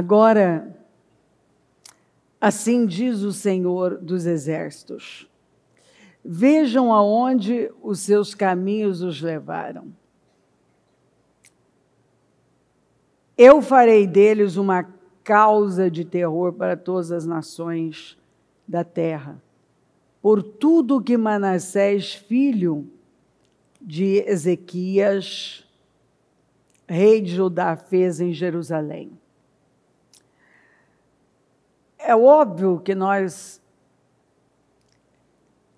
Agora, assim diz o Senhor dos Exércitos: vejam aonde os seus caminhos os levaram. Eu farei deles uma causa de terror para todas as nações da terra, por tudo que Manassés, filho de Ezequias, rei de Judá, fez em Jerusalém. É óbvio que nós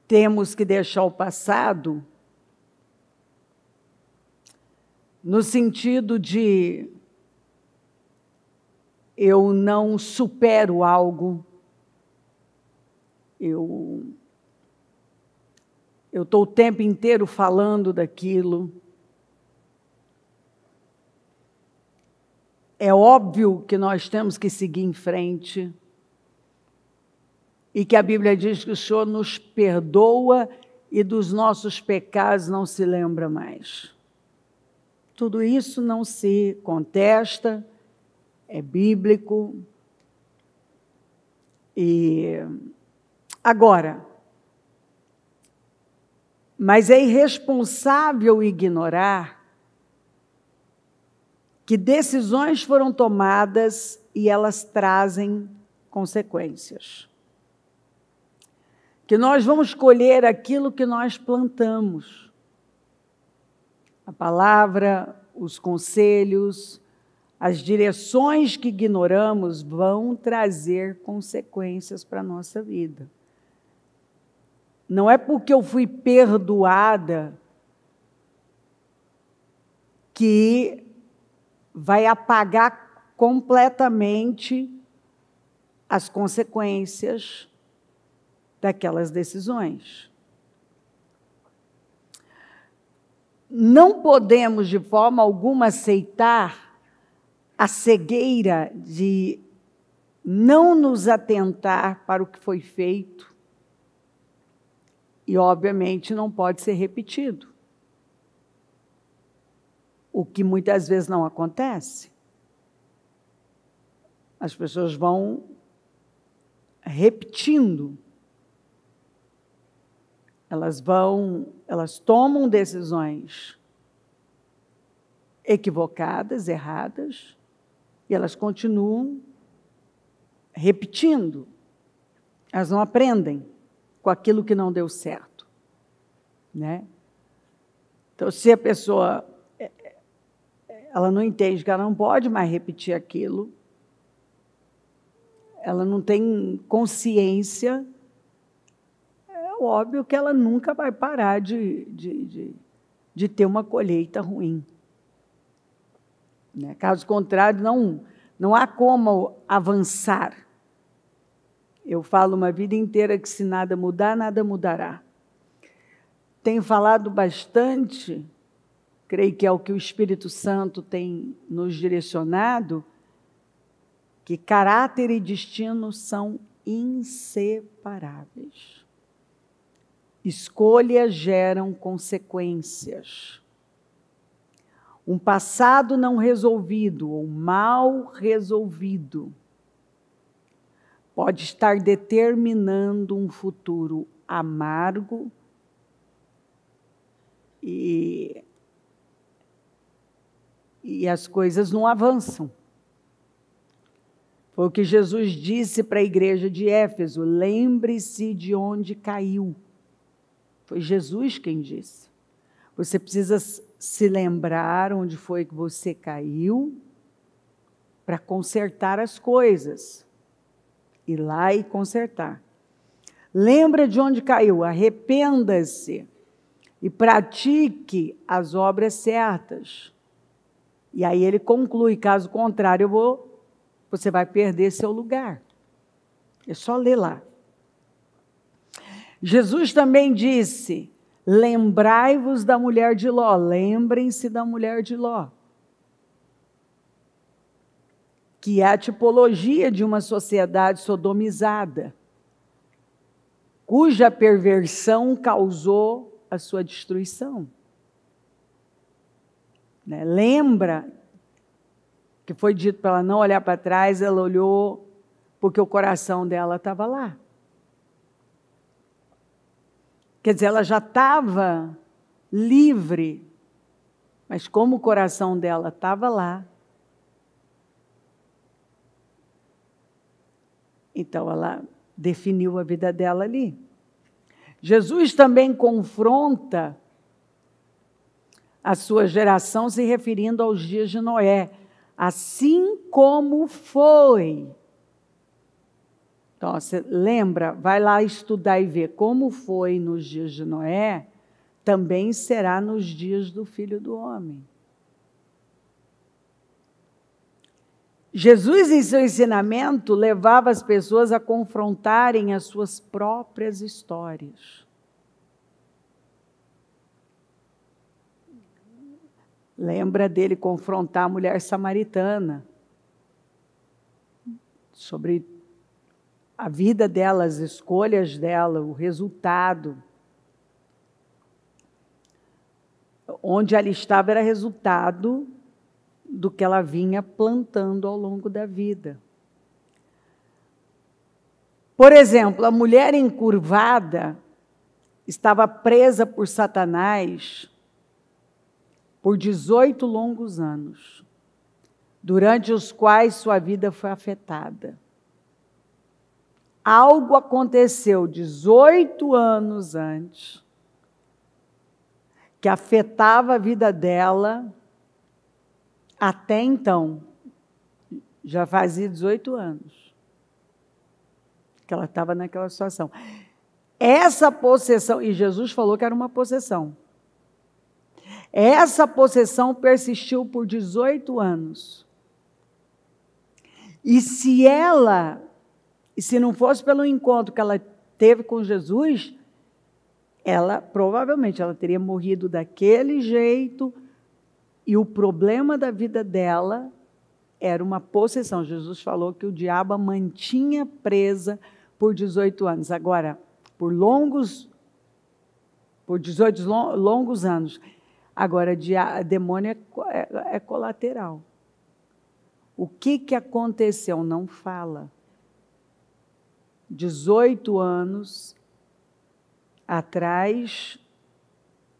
temos que deixar o passado no sentido de eu não supero algo, eu estou o tempo inteiro falando daquilo. É óbvio que nós temos que seguir em frente e que a Bíblia diz que o Senhor nos perdoa e dos nossos pecados não se lembra mais. Tudo isso não se contesta, é bíblico. E agora, mas é irresponsável ignorar que decisões foram tomadas e elas trazem consequências. Que nós vamos colher aquilo que nós plantamos. A palavra, os conselhos, as direções que ignoramos vão trazer consequências para a nossa vida. Não é porque eu fui perdoada que vai apagar completamente as consequências daquelas decisões. Não podemos, de forma alguma, aceitar a cegueira de não nos atentar para o que foi feito e, obviamente, não pode ser repetido. O que muitas vezes não acontece. As pessoas vão repetindo. Elas tomam decisões equivocadas, erradas, e elas continuam repetindo. Elas não aprendem com aquilo que não deu certo, né? Então, se a pessoa ela não entende que ela não pode mais repetir aquilo, ela não tem consciência, é óbvio que ela nunca vai parar de ter uma colheita ruim. Né? Caso contrário, não há como avançar. Eu falo uma vida inteira que se nada mudar, nada mudará. Tenho falado bastante, creio que é o que o Espírito Santo tem nos direcionado, que caráter e destino são inseparáveis. Escolhas geram consequências. Um passado não resolvido ou mal resolvido pode estar determinando um futuro amargo e as coisas não avançam. Foi o que Jesus disse para a igreja de Éfeso: lembre-se de onde caiu. Foi Jesus quem disse. Você precisa se lembrar onde foi que você caiu para consertar as coisas. Ir lá e consertar. Lembra de onde caiu, arrependa-se e pratique as obras certas. E aí ele conclui, caso contrário, você vai perder seu lugar. É só ler lá. Jesus também disse: lembrai-vos da mulher de Ló, lembrem-se da mulher de Ló, que é a tipologia de uma sociedade sodomizada, cuja perversão causou a sua destruição. Né? Lembra que foi dito para ela não olhar para trás, ela olhou porque o coração dela estava lá. Quer dizer, ela já estava livre, mas como o coração dela estava lá, então ela definiu a vida dela ali. Jesus também confronta a sua geração se referindo aos dias de Noé, assim como foi. Então, você lembra, vai lá estudar e ver como foi nos dias de Noé, também será nos dias do Filho do Homem. Jesus, em seu ensinamento, levava as pessoas a confrontarem as suas próprias histórias. Lembra dele confrontar a mulher samaritana sobre a vida dela, as escolhas dela, o resultado. Onde ela estava era resultado do que ela vinha plantando ao longo da vida. Por exemplo, a mulher encurvada estava presa por Satanás por 18 longos anos, durante os quais sua vida foi afetada. Algo aconteceu 18 anos antes, que afetava a vida dela. Até então, já fazia 18 anos que ela estava naquela situação. Essa possessão, e Jesus falou que era uma possessão. Essa possessão persistiu por 18 anos. E se não fosse pelo encontro que ela teve com Jesus, provavelmente ela teria morrido daquele jeito. E o problema da vida dela era uma possessão. Jesus falou que o diabo a mantinha presa por 18 anos. Agora, por 18 longos anos. Agora, demônio é colateral. O que aconteceu? Não fala. 18 anos atrás,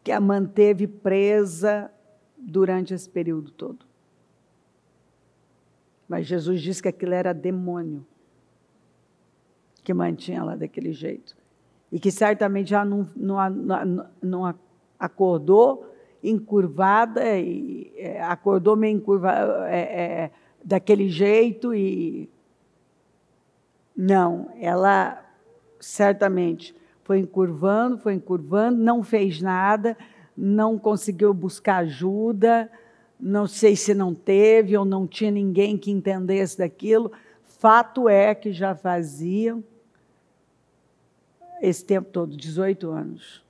que a manteve presa durante esse período todo. Mas Jesus disse que aquilo era demônio que mantinha ela daquele jeito. E que certamente já não acordou encurvada, acordou meio encurvada daquele jeito. Não, ela certamente foi encurvando, não fez nada, não conseguiu buscar ajuda, não sei se não teve ou não tinha ninguém que entendesse daquilo. Fato é que já fazia esse tempo todo, 18 anos.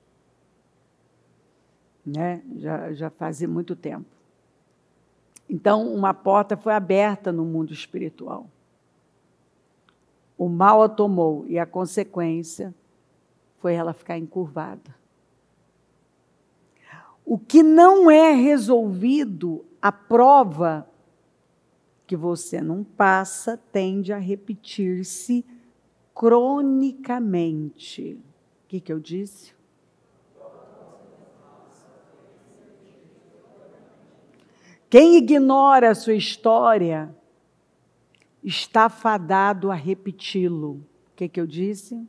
Né? Já fazia muito tempo. Então, uma porta foi aberta no mundo espiritual. O mal a tomou e a consequência foi ela ficar encurvada. O que não é resolvido, a prova que você não passa, tende a repetir-se cronicamente. O que eu disse? Quem ignora a sua história está fadado a repeti-lo. O que eu disse?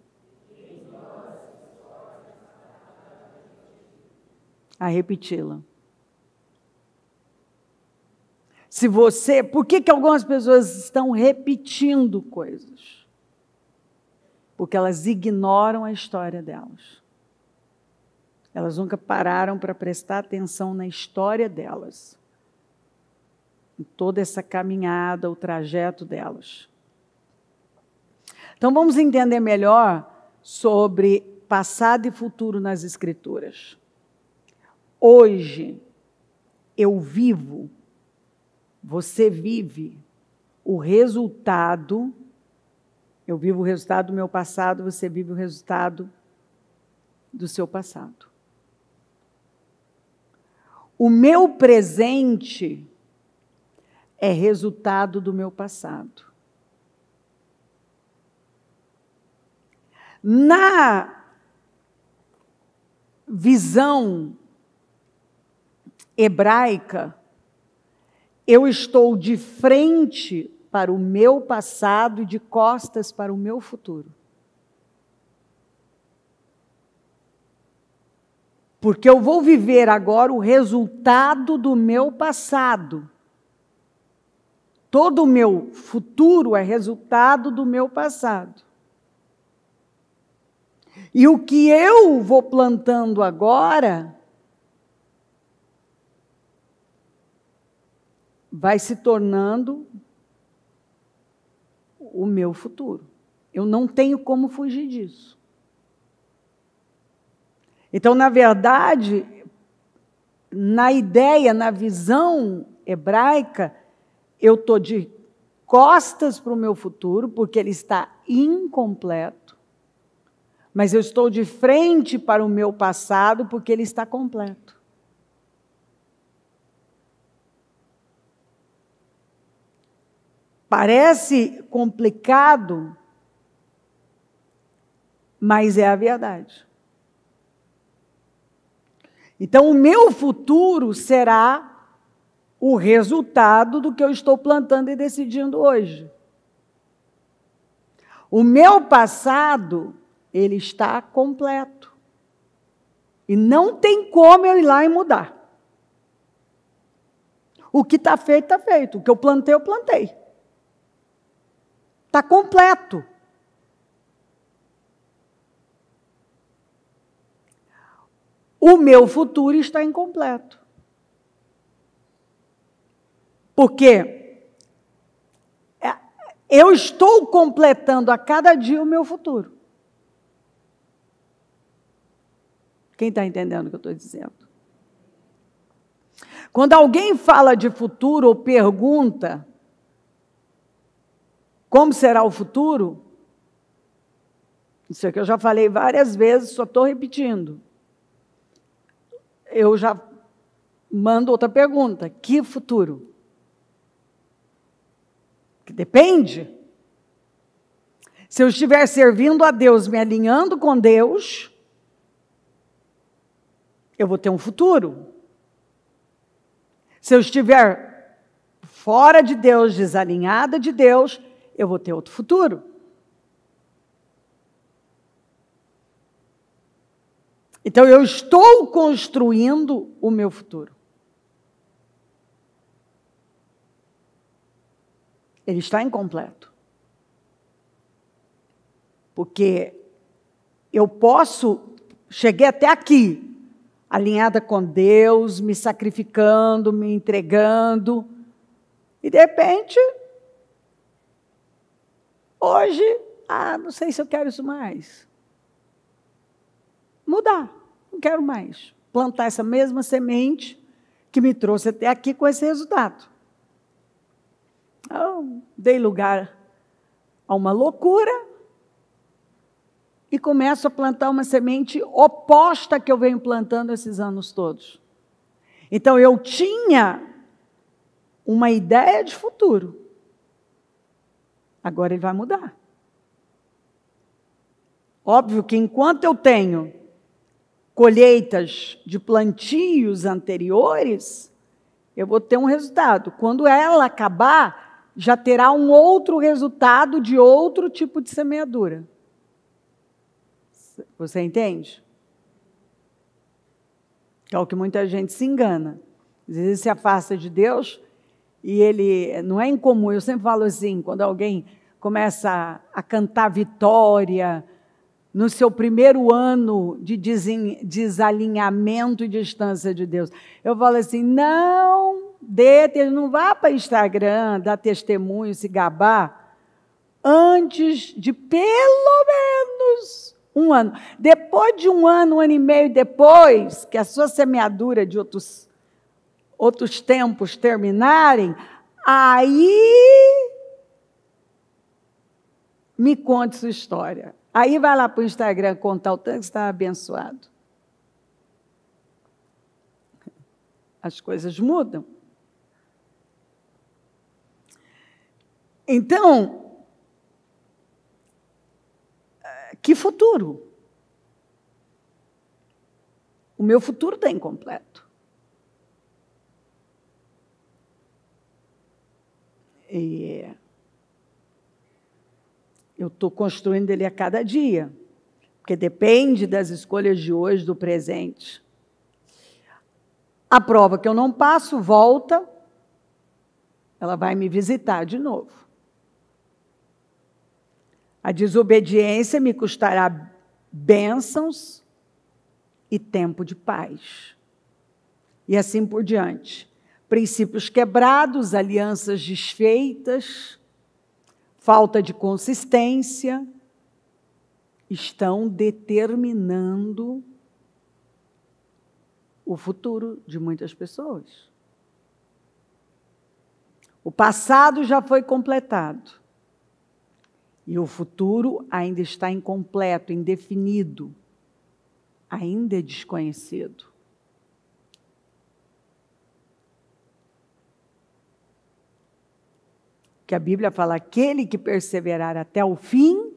A repeti-la. Por que algumas pessoas estão repetindo coisas? Porque elas ignoram a história delas. Elas nunca pararam para prestar atenção na história delas. Em toda essa caminhada, o trajeto delas. Então vamos entender melhor sobre passado e futuro nas Escrituras. Hoje, eu vivo, você vive o resultado, eu vivo o resultado do meu passado, você vive o resultado do seu passado. O meu presente é resultado do meu passado. Na visão hebraica, eu estou de frente para o meu passado e de costas para o meu futuro. Porque eu vou viver agora o resultado do meu passado. Todo o meu futuro é resultado do meu passado. E o que eu vou plantando agora vai se tornando o meu futuro. Eu não tenho como fugir disso. Então, na verdade, na ideia, na visão hebraica, eu estou de costas para o meu futuro, porque ele está incompleto, mas eu estou de frente para o meu passado, porque ele está completo. Parece complicado, mas é a verdade. Então, o meu futuro será o resultado do que eu estou plantando e decidindo hoje. O meu passado, ele está completo. E não tem como eu ir lá e mudar. O que está feito, está feito. O que eu plantei. Está completo. O meu futuro está incompleto. Porque eu estou completando a cada dia o meu futuro. Quem está entendendo o que eu estou dizendo? Quando alguém fala de futuro ou pergunta como será o futuro, isso aqui eu já falei várias vezes, só estou repetindo. Eu já mando outra pergunta. Que futuro? Que depende. Se eu estiver servindo a Deus, me alinhando com Deus, eu vou ter um futuro. Se eu estiver fora de Deus, desalinhada de Deus, eu vou ter outro futuro. Então, eu estou construindo o meu futuro. Ele está incompleto. Porque eu cheguei até aqui, alinhada com Deus, me sacrificando, me entregando, e de repente, hoje, não sei se eu quero isso mais. Mudar, não quero mais. Plantar essa mesma semente que me trouxe até aqui com esse resultado. Eu dei lugar a uma loucura e começo a plantar uma semente oposta que eu venho plantando esses anos todos. Então, eu tinha uma ideia de futuro. Agora ele vai mudar. Óbvio que enquanto eu tenho colheitas de plantios anteriores, eu vou ter um resultado. Quando ela acabar, já terá um outro resultado de outro tipo de semeadura. Você entende? É o que muita gente se engana. Às vezes se afasta de Deus e ele não é incomum. Eu sempre falo assim, quando alguém começa a cantar vitória no seu primeiro ano de desalinhamento e distância de Deus, eu falo assim, não vá para Instagram, dar testemunho, se gabar, antes de pelo menos um ano. Depois de um ano e meio depois, que a sua semeadura de outros tempos terminarem, aí me conte sua história. Aí vai lá para o Instagram contar o tanto que você está abençoado. As coisas mudam. Então, que futuro? O meu futuro está incompleto. E eu estou construindo ele a cada dia, porque depende das escolhas de hoje, do presente. A prova que eu não passo, volta, ela vai me visitar de novo. A desobediência me custará bênçãos e tempo de paz. E assim por diante. Princípios quebrados, alianças desfeitas, falta de consistência, estão determinando o futuro de muitas pessoas. O passado já foi completado. E o futuro ainda está incompleto, indefinido, ainda é desconhecido. Que a Bíblia fala, aquele que perseverar até o fim,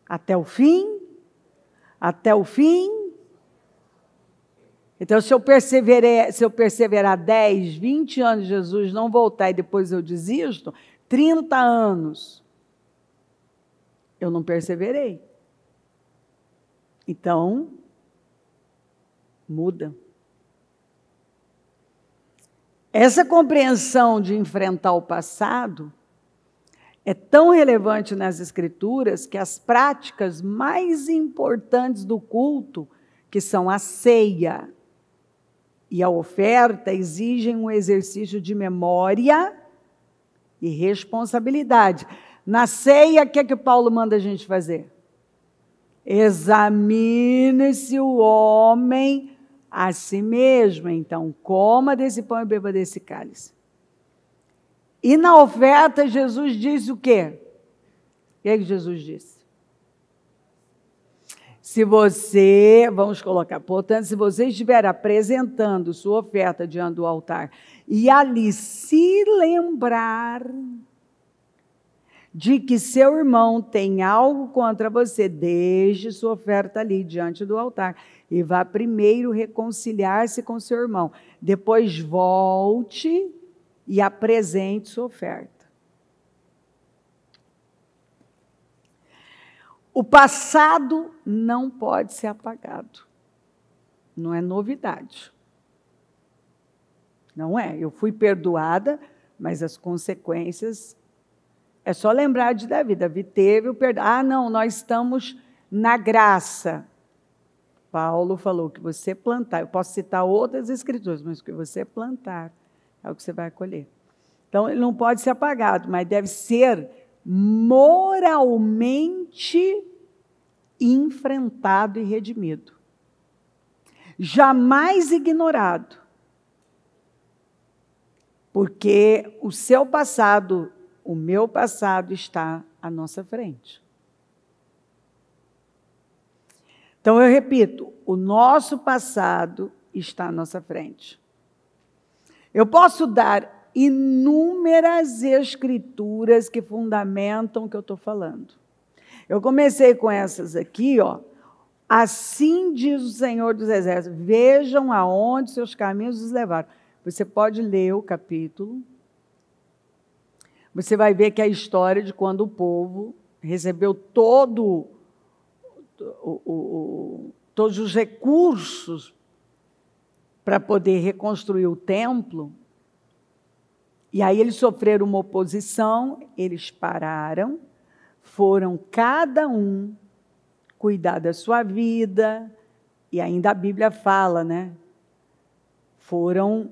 até o fim, até o fim. Então, se eu perseverar 10, 20 anos de Jesus, não voltar e depois eu desisto, 30 anos, eu não perseverei. Então, muda. Essa compreensão de enfrentar o passado é tão relevante nas Escrituras que as práticas mais importantes do culto, que são a ceia e a oferta, exigem um exercício de memória e responsabilidade. Na ceia, o que é que Paulo manda a gente fazer? Examine-se o homem a si mesmo. Então, coma desse pão e beba desse cálice. E na oferta, Jesus disse o quê? O que é que Jesus disse? Se você, vamos colocar, portanto, se você estiver apresentando sua oferta diante do altar e ali se lembrar de que seu irmão tem algo contra você, deixe sua oferta ali diante do altar e vá primeiro reconciliar-se com seu irmão. Depois volte e apresente sua oferta. O passado não pode ser apagado. Não é novidade. Não é. Eu fui perdoada, mas as consequências... É só lembrar de Davi. Davi teve o perdão. Ah, não, nós estamos na graça. Paulo falou que você plantar. Eu posso citar outras escrituras, mas o que você plantar é o que você vai colher. Então, ele não pode ser apagado, mas deve ser moralmente enfrentado e redimido. Jamais ignorado. Porque o seu passado, o meu passado está à nossa frente. Então, eu repito, o nosso passado está à nossa frente. Eu posso dar inúmeras escrituras que fundamentam o que eu estou falando. Eu comecei com essas aqui, ó. Assim diz o Senhor dos Exércitos, vejam aonde seus caminhos os levaram. Você pode ler o capítulo. Você vai ver que é a história de quando o povo recebeu todos os recursos para poder reconstruir o templo. E aí eles sofreram uma oposição, eles pararam, foram cada um cuidar da sua vida, e ainda a Bíblia fala, né? Foram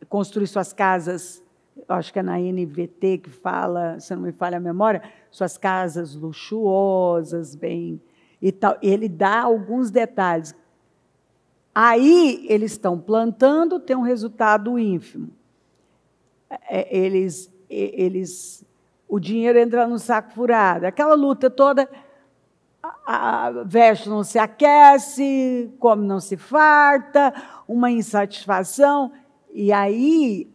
construir suas casas, acho que é na NVT que fala, se não me falha a memória, suas casas luxuosas, bem, e tal. Ele dá alguns detalhes. Aí eles estão plantando, tem um resultado ínfimo. O dinheiro entra no saco furado, aquela luta toda, a veste não se aquece, come não se farta, uma insatisfação, e aí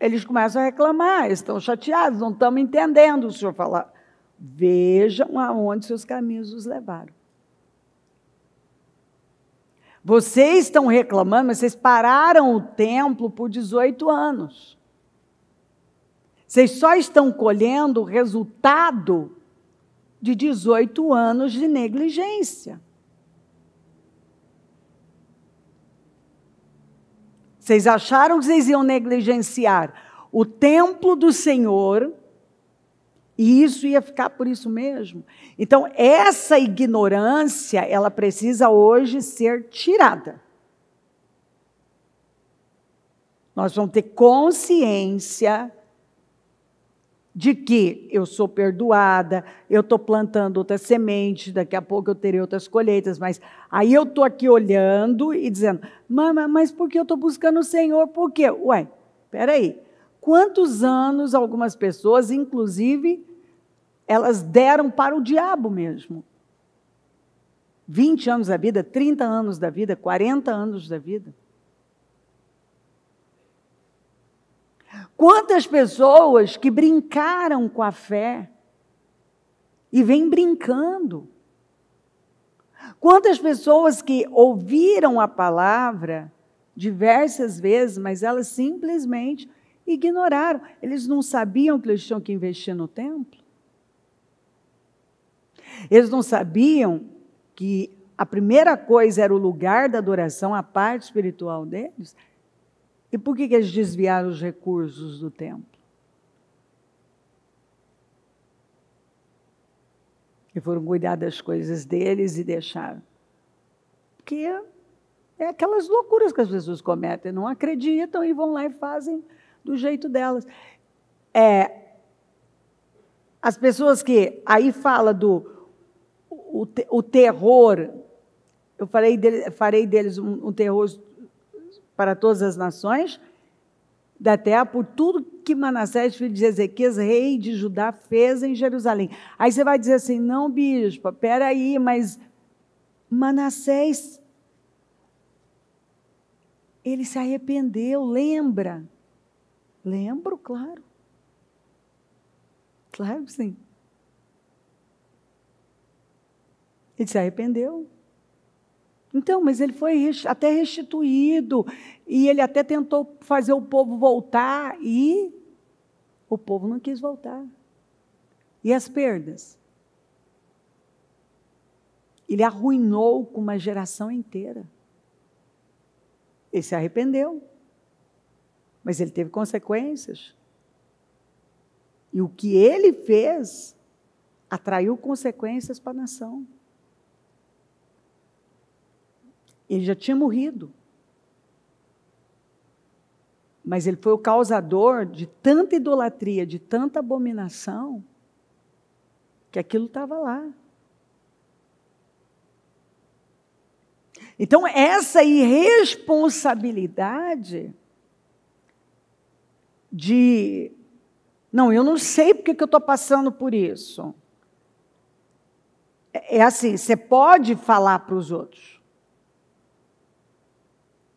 eles começam a reclamar, estão chateados, não estamos entendendo o Senhor falar. Vejam aonde seus caminhos os levaram. Vocês estão reclamando, mas vocês pararam o templo por 18 anos. Vocês só estão colhendo o resultado de 18 anos de negligência. Vocês acharam que vocês iam negligenciar o templo do Senhor e isso ia ficar por isso mesmo? Então, essa ignorância, ela precisa hoje ser tirada. Nós vamos ter consciência de que eu sou perdoada, eu estou plantando outras sementes, daqui a pouco eu terei outras colheitas, mas aí eu estou aqui olhando e dizendo, mas por que eu estou buscando o Senhor? Por quê? Ué, espera aí, quantos anos algumas pessoas, inclusive, elas deram para o diabo mesmo? 20 anos da vida, 30 anos da vida, 40 anos da vida. Quantas pessoas que brincaram com a fé e vêm brincando. Quantas pessoas que ouviram a palavra diversas vezes, mas elas simplesmente ignoraram. Eles não sabiam que eles tinham que investir no templo. Eles não sabiam que a primeira coisa era o lugar da adoração, a parte espiritual deles. E por que eles desviaram os recursos do templo? E foram cuidar das coisas deles e deixaram. Porque é aquelas loucuras que as pessoas cometem, não acreditam e vão lá e fazem do jeito delas. As pessoas que aí fala o terror, eu farei deles um terror para todas as nações da terra, por tudo que Manassés, filho de Ezequias, rei de Judá, fez em Jerusalém. Aí você vai dizer assim, não, bispo, peraí, mas Manassés, ele se arrependeu, lembra? Lembro, claro. Claro que sim. Ele se arrependeu. Então, mas ele foi até restituído, e ele até tentou fazer o povo voltar, e o povo não quis voltar. E as perdas? Ele arruinou com uma geração inteira. Ele se arrependeu, mas ele teve consequências. E o que ele fez atraiu consequências para a nação. Ele já tinha morrido. Mas ele foi o causador de tanta idolatria, de tanta abominação, que aquilo estava lá. Então, essa irresponsabilidade de... Não, eu não sei porque que eu estou passando por isso. É assim, você pode falar para os outros.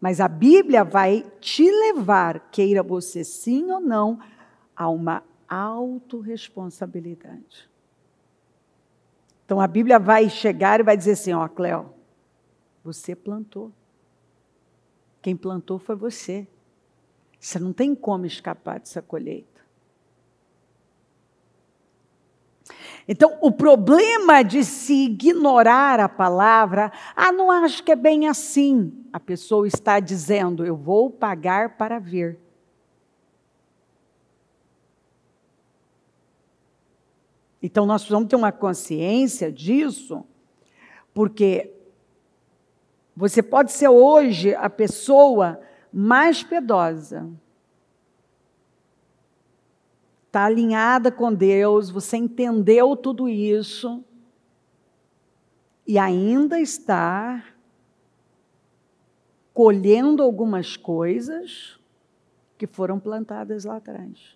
Mas a Bíblia vai te levar, queira você sim ou não, a uma autorresponsabilidade. Então a Bíblia vai chegar e vai dizer assim, ó, Cléo, você plantou. Quem plantou foi você. Você não tem como escapar dessa colheita. Então, o problema de se ignorar a palavra, não acho que é bem assim. A pessoa está dizendo, eu vou pagar para ver. Então, nós precisamos ter uma consciência disso, porque você pode ser hoje a pessoa mais piedosa, está alinhada com Deus, você entendeu tudo isso, e ainda está colhendo algumas coisas que foram plantadas lá atrás.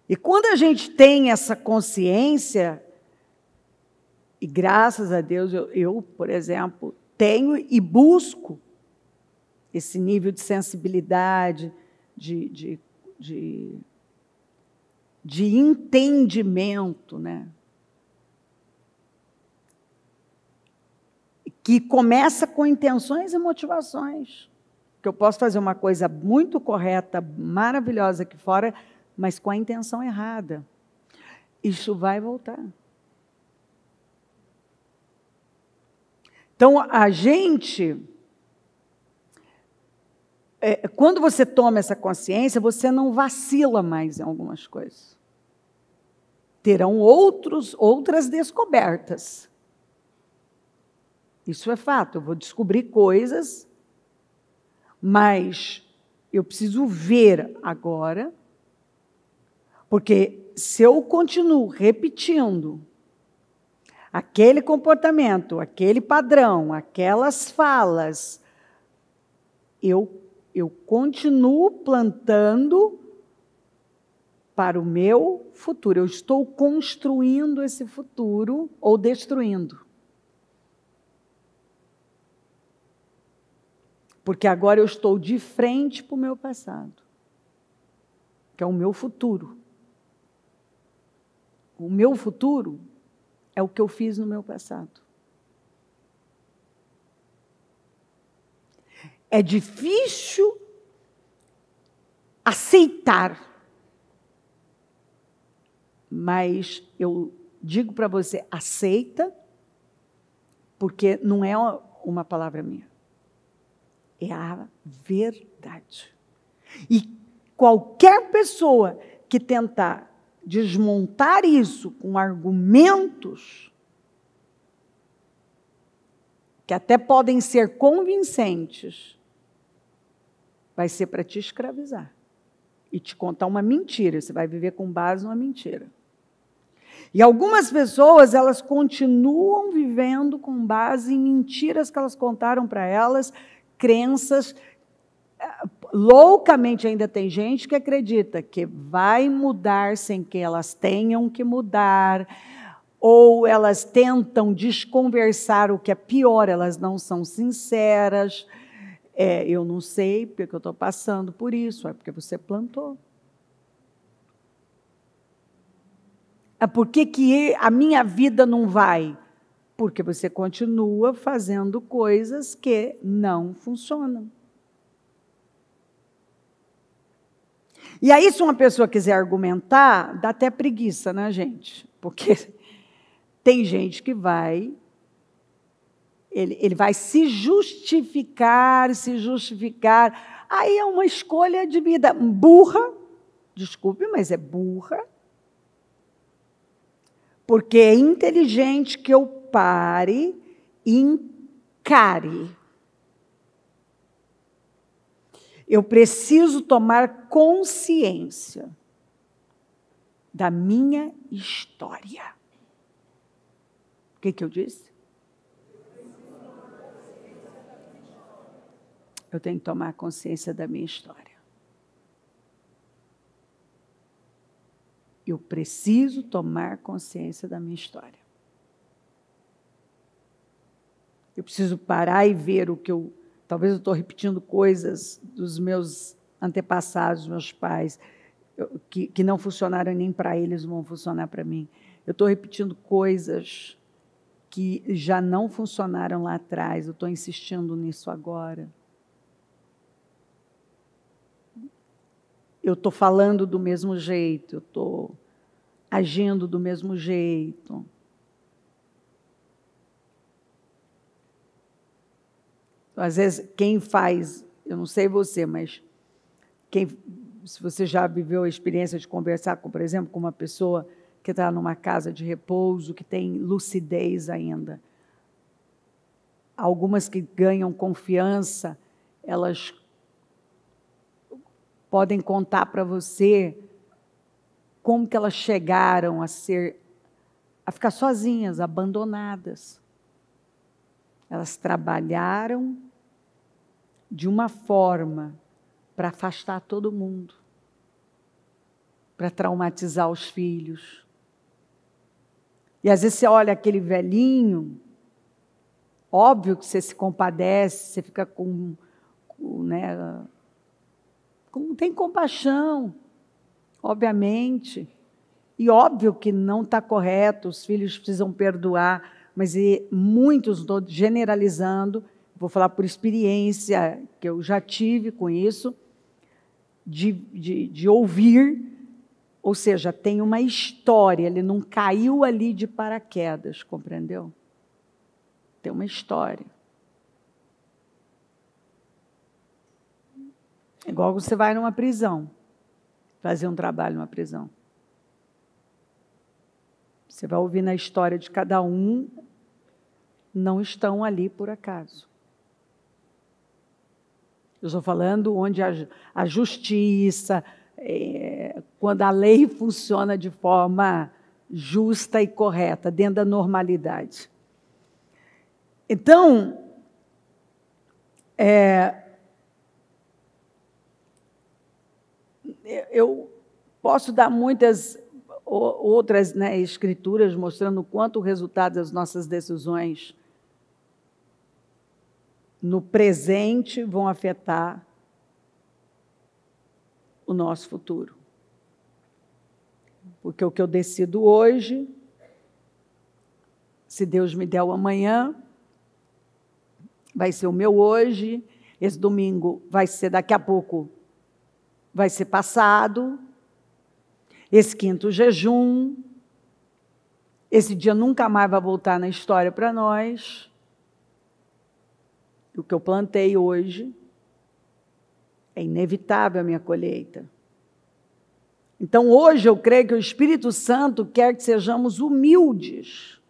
E quando a gente tem essa consciência, e graças a Deus eu, por exemplo, tenho e busco esse nível de sensibilidade, de entendimento, né? Que começa com intenções e motivações. Que eu posso fazer uma coisa muito correta, maravilhosa aqui fora, mas com a intenção errada. Isso vai voltar. Então, a gente, quando você toma essa consciência, você não vacila mais em algumas coisas. Terão outras descobertas. Isso é fato, eu vou descobrir coisas, mas eu preciso ver agora, porque se eu continuo repetindo aquele comportamento, aquele padrão, aquelas falas, eu continuo plantando para o meu futuro. Eu estou construindo esse futuro ou destruindo. Porque agora eu estou de frente para o meu passado, que é o meu futuro. O meu futuro é o que eu fiz no meu passado. É difícil aceitar, mas eu digo para você, aceita, porque não é uma palavra minha, é a verdade. E qualquer pessoa que tentar desmontar isso com argumentos que até podem ser convincentes, vai ser para te escravizar e te contar uma mentira. Você vai viver com base numa mentira. E algumas pessoas, elas continuam vivendo com base em mentiras que elas contaram para elas, crenças. Loucamente ainda tem gente que acredita que vai mudar sem que elas tenham que mudar, ou elas tentam desconversar, o que é pior, elas não são sinceras. Eu não sei porque eu estou passando por isso, é porque você plantou. Por que a minha vida não vai? Porque você continua fazendo coisas que não funcionam. E aí, se uma pessoa quiser argumentar, dá até preguiça, né, gente? Porque tem gente que vai, ele vai se justificar. Aí é uma escolha de vida burra, desculpe, mas é burra, porque é inteligente que eu pare e encare. Eu preciso tomar consciência da minha história. O que eu disse? Eu tenho que tomar consciência da minha história. Eu preciso tomar consciência da minha história. Eu preciso parar e ver o que eu... Talvez eu estou repetindo coisas dos meus antepassados, meus pais, que não funcionaram nem para eles, vão funcionar para mim. Eu estou repetindo coisas que já não funcionaram lá atrás, eu estou insistindo nisso agora. Eu estou falando do mesmo jeito, eu estou agindo do mesmo jeito. Às vezes, quem faz, eu não sei você, mas se você já viveu a experiência de conversar, por exemplo, com uma pessoa que está numa casa de repouso, que tem lucidez ainda. Algumas que ganham confiança, elas podem contar para você como que elas chegaram a ficar sozinhas, abandonadas. Elas trabalharam de uma forma para afastar todo mundo, para traumatizar os filhos. E às vezes você olha aquele velhinho, óbvio que você se compadece, você fica com né, tem compaixão, obviamente. E óbvio que não está correto, os filhos precisam perdoar, mas muitos, estou generalizando, vou falar por experiência, que eu já tive com isso, de ouvir, ou seja, tem uma história, ele não caiu ali de paraquedas, compreendeu? Tem uma história. Igual você vai numa prisão, fazer um trabalho numa prisão. Você vai ouvir na história de cada um, não estão ali por acaso. Eu estou falando onde a justiça, quando a lei funciona de forma justa e correta, dentro da normalidade. Então, eu posso dar muitas outras, né, escrituras mostrando o quanto o resultado das nossas decisões no presente vão afetar o nosso futuro. Porque o que eu decido hoje, se Deus me der o amanhã, vai ser o meu hoje, esse domingo vai ser daqui a pouco, vai ser passado, esse quinto jejum, esse dia nunca mais vai voltar na história para nós. O que eu plantei hoje é inevitável a minha colheita. Então, hoje eu creio que o Espírito Santo quer que sejamos humildes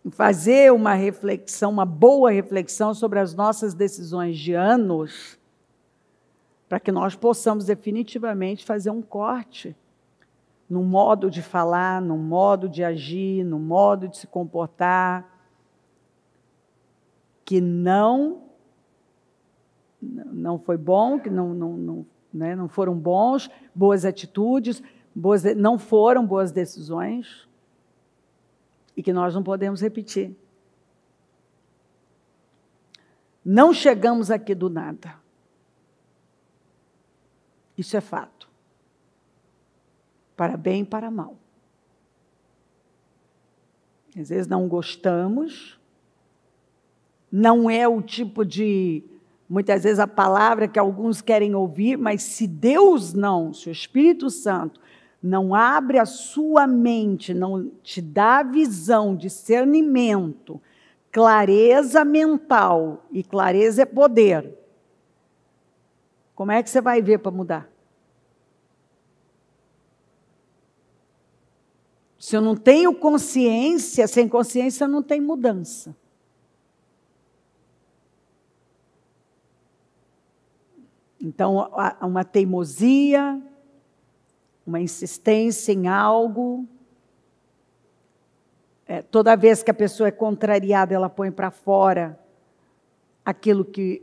em fazer uma reflexão, uma boa reflexão sobre as nossas decisões de anos, para que nós possamos definitivamente fazer um corte no modo de falar, no modo de agir, no modo de se comportar, que não foi bom, que não foram bons, boas atitudes, não foram boas decisões, e que nós não podemos repetir. Não chegamos aqui do nada. Isso é fato. Para bem e para mal. Às vezes não gostamos, não é o tipo de, muitas vezes a palavra que alguns querem ouvir, mas se Deus não, se o Espírito Santo não abre a sua mente, não te dá visão, discernimento, clareza mental, e clareza é poder, como é que você vai ver para mudar? Se eu não tenho consciência, sem consciência não tem mudança. Então, uma teimosia, uma insistência em algo, toda vez que a pessoa é contrariada, ela põe para fora aquilo que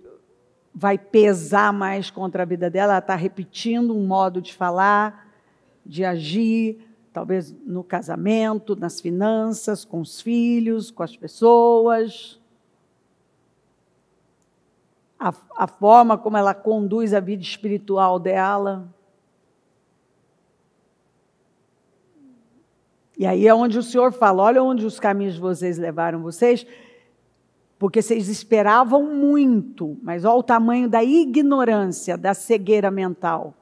vai pesar mais contra a vida dela, ela está repetindo um modo de falar, de agir, talvez no casamento, nas finanças, com os filhos, com as pessoas. A forma como ela conduz a vida espiritual dela. E aí é onde o Senhor fala, olha onde os caminhos de vocês levaram vocês, porque vocês esperavam muito, mas olha o tamanho da ignorância, da cegueira mental.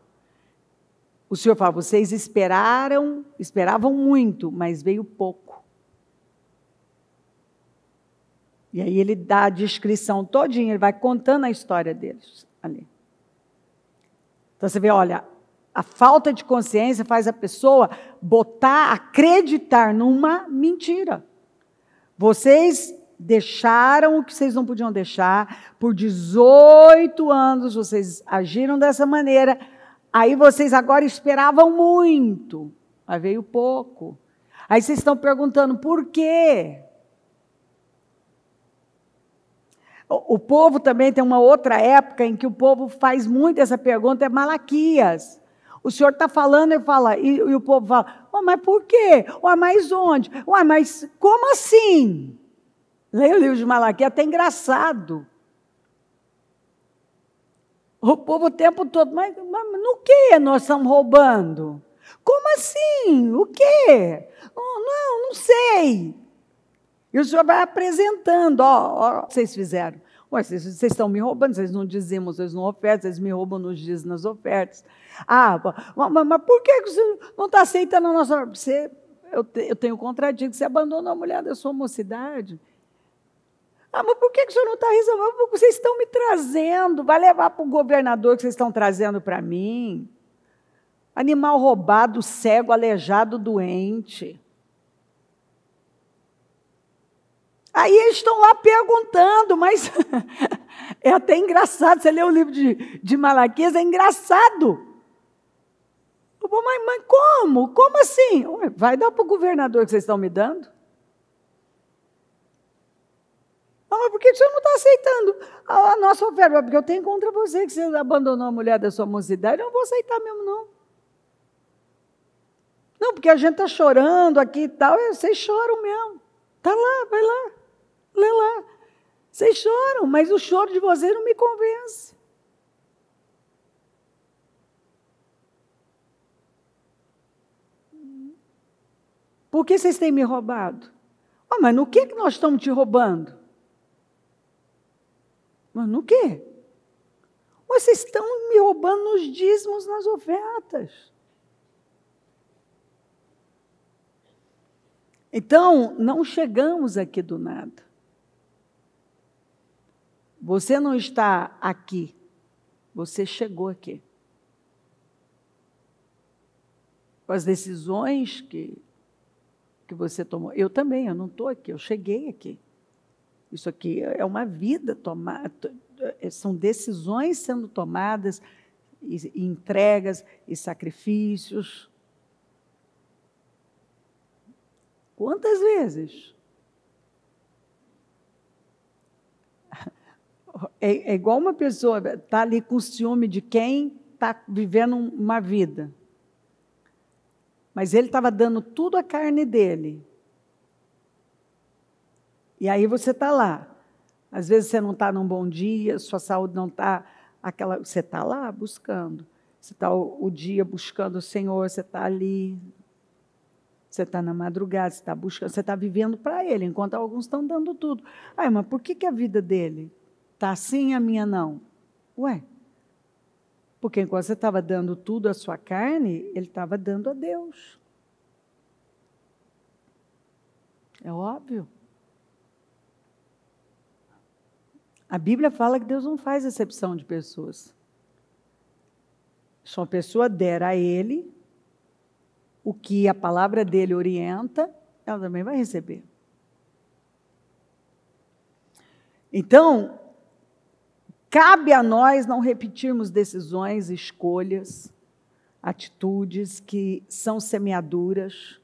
O Senhor fala, vocês esperavam muito, mas veio pouco. E aí ele dá a descrição todinha, ele vai contando a história deles ali. Então você vê, olha, a falta de consciência faz a pessoa acreditar numa mentira. Vocês deixaram o que vocês não podiam deixar, por 18 anos vocês agiram dessa maneira, aí vocês agora esperavam muito, mas veio pouco. Aí vocês estão perguntando, por quê? O povo também tem uma outra época em que o povo faz muito essa pergunta, é Malaquias. O Senhor está falando e o povo fala, mas por quê? Mas onde? Mas como assim? Leia o livro de Malaquias, é até engraçado. O povo o tempo todo, mas no que nós estamos roubando? Como assim? O quê? Não sei. E o senhor vai apresentando, ó, vocês fizeram. Ué, vocês estão me roubando, vocês não dizimam, vocês não ofertam, vocês me roubam nos dias nas ofertas. Mas por que você não está aceitando a nossa... Eu tenho contradito, você abandonou a mulher da sua mocidade. Mas por que o senhor não está resolvendo? Porque vocês estão me trazendo, vai levar para o governador que vocês estão trazendo para mim. Animal roubado, cego, aleijado, doente. Aí eles estão lá perguntando, mas é até engraçado, você lê o livro de Malaquias, é engraçado. Mas como? Como assim? Ué, vai dar para o governador que vocês estão me dando? Mas por que o senhor não está aceitando a nossa oferta? Porque eu tenho contra você, que você abandonou a mulher da sua mocidade, eu não vou aceitar mesmo, não. Não, porque a gente está chorando aqui e tal, vocês choram mesmo. Está lá, vai lá, lê lá. Vocês choram, mas o choro de vocês não me convence. Por que vocês têm me roubado? Mas no que nós estamos te roubando? Mas no quê? Vocês estão me roubando nos dízimos, nas ofertas. Então, não chegamos aqui do nada. Você não está aqui, você chegou aqui. Com as decisões que você tomou. Eu também, eu não estou aqui, eu cheguei aqui. Isso aqui é uma vida tomada, são decisões sendo tomadas, e entregas e sacrifícios. Quantas vezes? É igual uma pessoa está ali com ciúme de quem está vivendo uma vida. Mas ele estava dando tudo à carne dele. E aí você está lá. Às vezes você não está num bom dia, sua saúde não está aquela... Você está lá buscando. Você está o dia buscando o Senhor, você está ali. Você está na madrugada, você está buscando, você está vivendo para Ele, enquanto alguns estão dando tudo. Mas por que a vida dele está assim e a minha não? Ué, porque enquanto você estava dando tudo à sua carne, ele estava dando a Deus. É óbvio. A Bíblia fala que Deus não faz acepção de pessoas. Se uma pessoa der a Ele o que a palavra dele orienta, ela também vai receber. Então, cabe a nós não repetirmos decisões, escolhas, atitudes que são semeaduras,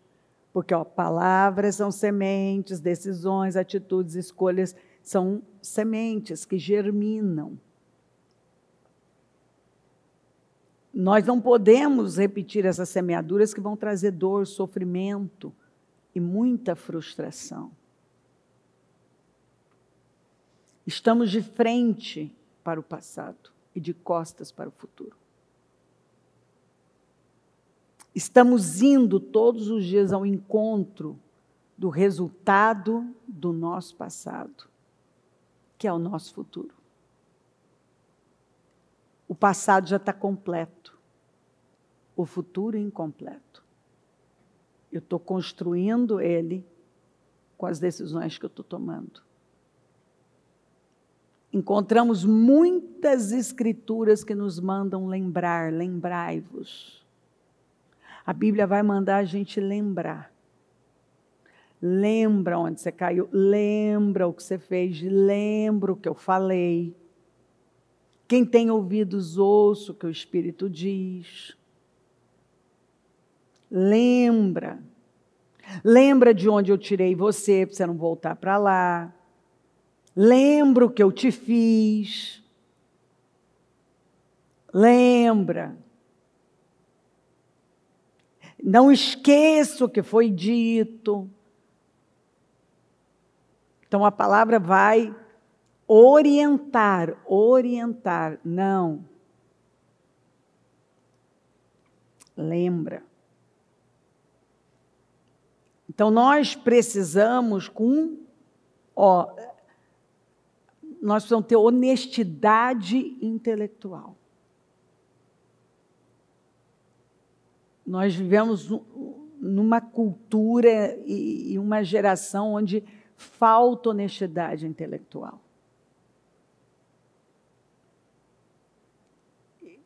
porque palavras são sementes, decisões, atitudes, escolhas são sementes que germinam. Nós não podemos repetir essas semeaduras que vão trazer dor, sofrimento e muita frustração. Estamos de frente para o passado e de costas para o futuro. Estamos indo todos os dias ao encontro do resultado do nosso passado, que é o nosso futuro. O passado já está completo, o futuro incompleto. Eu estou construindo ele com as decisões que eu estou tomando. Encontramos muitas escrituras que nos mandam lembrar, lembrai-vos. A Bíblia vai mandar a gente lembrar. Lembra onde você caiu, lembra o que você fez, lembra o que eu falei. Quem tem ouvidos, ouça o que o Espírito diz. Lembra. Lembra de onde eu tirei você, para você não voltar para lá. Lembra o que eu te fiz. Lembra. Não esqueça o que foi dito. Então a palavra vai orientar, não. Lembra. Então, nós precisamos nós precisamos ter honestidade intelectual. Nós vivemos numa cultura e uma geração onde falta honestidade intelectual.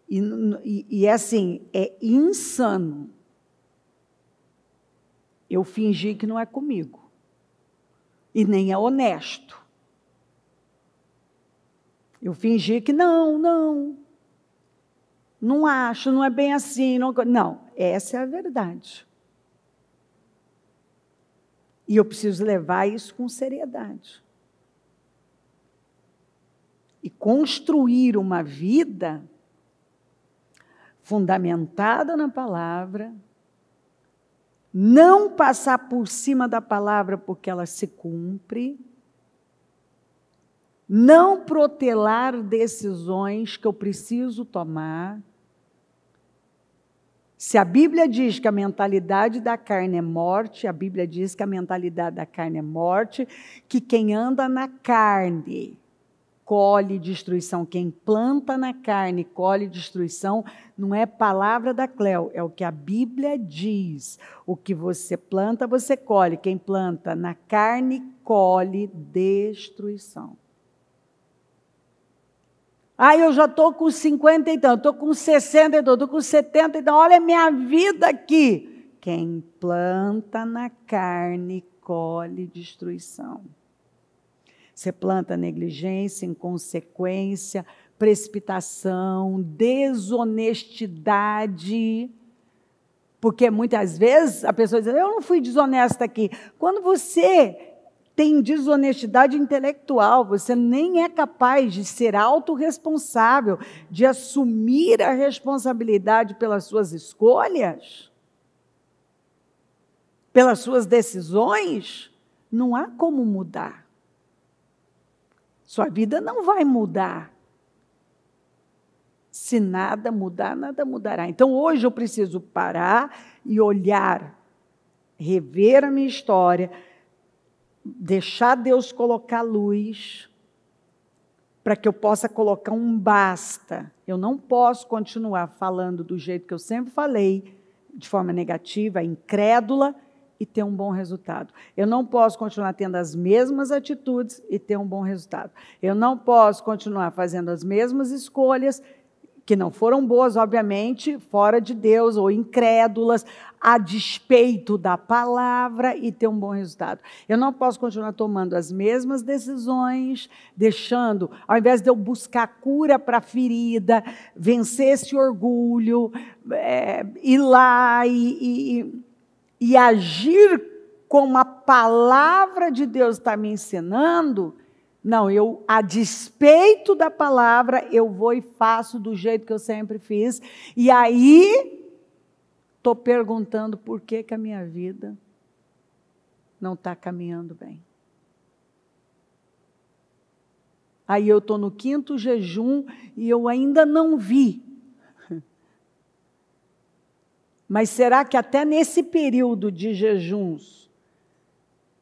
E assim, é insano eu fingir que não é comigo. E nem é honesto. Eu fingir que não acho, não é bem assim. Não, essa é a verdade. E eu preciso levar isso com seriedade. E construir uma vida fundamentada na palavra, não passar por cima da palavra porque ela se cumpre, não protelar decisões que eu preciso tomar. Se a Bíblia diz que a mentalidade da carne é morte, a Bíblia diz que a mentalidade da carne é morte, que quem anda na carne colhe destruição. Quem planta na carne colhe destruição. Não é palavra da Cléo, é o que a Bíblia diz. O que você planta, você colhe. Quem planta na carne colhe destruição. Eu já estou com 50 e tanto, estou com 60 e tanto, estou com 70 e tanto, olha a minha vida aqui. Quem planta na carne colhe destruição. Você planta negligência, inconsequência, precipitação, desonestidade. Porque muitas vezes a pessoa diz, eu não fui desonesta aqui. Quando você tem desonestidade intelectual, você nem é capaz de ser autorresponsável, de assumir a responsabilidade pelas suas escolhas, pelas suas decisões, não há como mudar. Sua vida não vai mudar. Se nada mudar, nada mudará. Então, hoje eu preciso parar e olhar, rever a minha história, deixar Deus colocar luz, para que eu possa colocar um basta. Eu não posso continuar falando do jeito que eu sempre falei, de forma negativa, incrédula, e ter um bom resultado. Eu não posso continuar tendo as mesmas atitudes e ter um bom resultado. Eu não posso continuar fazendo as mesmas escolhas, que não foram boas, obviamente, fora de Deus, ou incrédulas, a despeito da palavra, e ter um bom resultado. Eu não posso continuar tomando as mesmas decisões, deixando, ao invés de eu buscar cura para a ferida, vencer esse orgulho, ir lá e agir como a palavra de Deus está me ensinando. Não, a despeito da palavra, eu vou e faço do jeito que eu sempre fiz. E aí, estou perguntando por que a minha vida não está caminhando bem. Aí eu estou no 5º jejum e eu ainda não vi. Mas será que até nesse período de jejuns,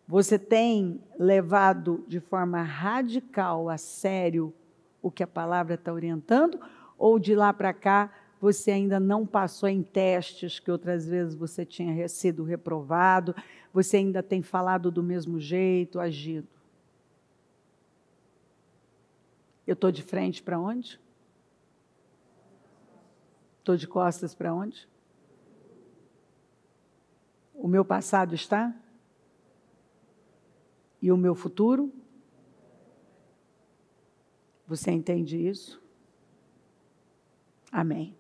você tem levado de forma radical a sério o que a palavra está orientando? Ou de lá para cá, você ainda não passou em testes que outras vezes você tinha sido reprovado, você ainda tem falado do mesmo jeito, agido? Eu estou de frente para onde? Estou de costas para onde? O meu passado está? E o meu futuro? Você entende isso? Amém.